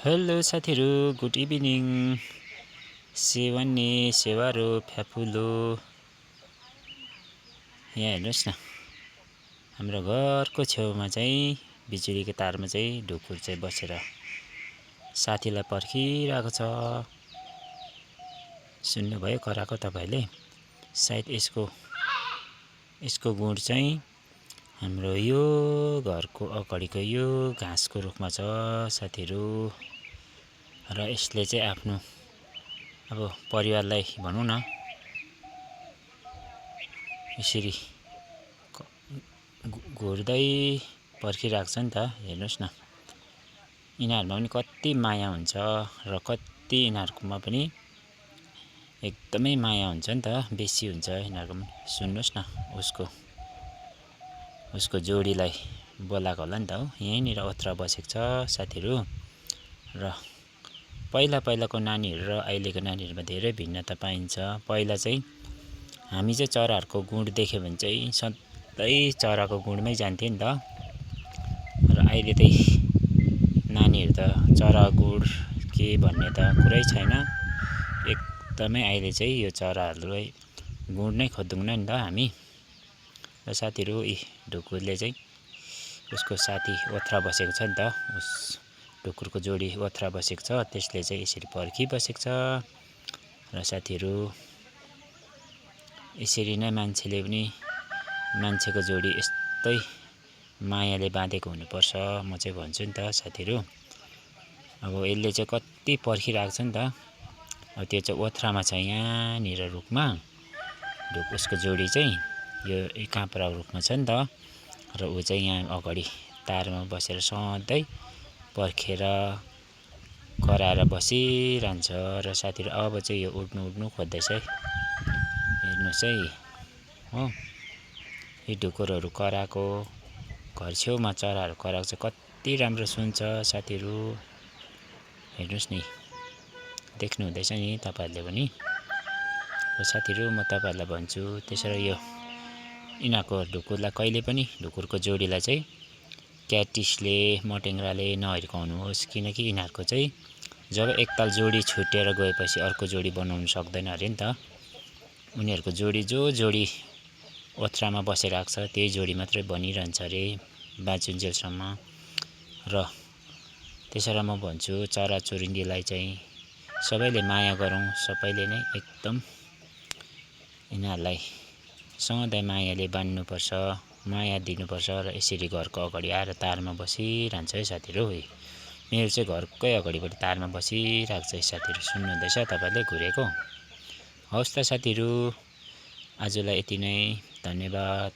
Hello साथीहरू, good evening. सेवान्ने सेवारो फ्याफुलो यहाँ हेर्नुहोस् न, हाम्रो घरको छेउमा चाहिँ बिजुलीको तारमा चाहिँ ढुकुर चाहिँ बसेर साथीलाई पर्खिरहेको छ। सुन्नुभयो कराएको तपाईँले? सायद यसको गुँड चाहिँ हाम्रो यो घरको अगाडिको यो घाँसको रुखमा छ साथीहरू। र यसले चाहिँ आफ्नो अब परिवारलाई भनौँ न यसरी घुर्दै पर्खिरहेको छ नि त। हेर्नुहोस् न, यिनीहरूमा पनि कति माया हुन्छ र कति यिनीहरूकोमा पनि एकदमै माया हुन्छ नि त, बेसी हुन्छ यिनीहरूकोमा। सुन्नुहोस् न, उसको जोडीलाई बोलाएको होला नि त हो। यहीँनिर ओथ्रा बसेको छ साथीहरू। र पहिलाको नानीहरू र अहिलेको नानीहरूमा धेरै भिन्नता पाइन्छ। पहिला चाहिँ हामी चाहिँ चराहरूको गुँड देख्यो भने चाहिँ सधैँ चराको गुँडमै जान्थ्यो नि त। र अहिले चाहिँ नानीहरू त चरा गुँड के भन्ने त कुरै छैन। एकदमै अहिले चाहिँ यो चराहरूलाई गुँड नै खोज्दैनौँ नि त हामी। र साथीहरू, ढुकुरले चाहिँ उसको साथी ओथ्रा बसेको छ नि त, उस ढुकुरको जोडी ओथ्रा बसेको छ, त्यसले चाहिँ यसरी पर्खिबसेको छ। र साथीहरू, यसरी नै मान्छेले पनि मान्छेको जोडी यस्तै मायाले बाँधेको हुनुपर्छ म चाहिँ भन्छु नि त साथीहरू। अब यसले चाहिँ कति पर्खिरहेको छ नि त। अब त्यो चाहिँ ओथ्रामा छ, यहाँनिर रुखमा उसको जोडी चाहिँ यो काँक्रा रुखमा छ नि त। र ऊ चाहिँ यहाँ अगाडि तारमा बसेर सधैँ पर्खेर कराएर बसिरहन्छ। र साथीहरू, अब चाहिँ यो उड्नु खोज्दैछ है। हेर्नुहोस् है हो, यी ढुकुरहरू कराएको, घर छेउमा चराहरू कराएको चाहिँ कति राम्रो सुन्छ साथीहरू। हेर्नुहोस् नि, देख्नुहुँदैछ नि तपाईँहरूले पनि। र साथीहरू, म तपाईँहरूलाई भन्छु, त्यसरी यो यिनीहरूको ढुकुरलाई कहिले पनि, ढुकुरको जोडीलाई चाहिँ क्याटिसले मटेङ्ग्राले नहिर्काउनुहोस्। किनकि यिनीहरूको चाहिँ जब एकताल जोडी छुटेर गएपछि अर्को जोडी बनाउनु सक्दैन अरे नि त। उनीहरूको जोडी जोडी ओथ्रामा बसिरहेको छ त्यही जोडी मात्रै बनिरहन्छ अरे बाँचुन्जेलसम्म। र त्यसैले म भन्छु, चराचुरुङ्गीलाई चाहिँ सबैले माया गरौँ। सबैले नै एकदम यिनीहरूलाई सधैँ मायाले बाँध्नुपर्छ, माया दिनुपर्छ। र यसरी घरको अगाडि आएर तारमा बसिरहन्छ है साथीहरू। मेरो चाहिँ घरकै अगाडिपट्टि तारमा बसिरहेको छ है साथीहरू। सुन्नुहुँदैछ तपाईँले घुरेको? हवस् त साथीहरू, आजलाई यति नै, धन्यवाद।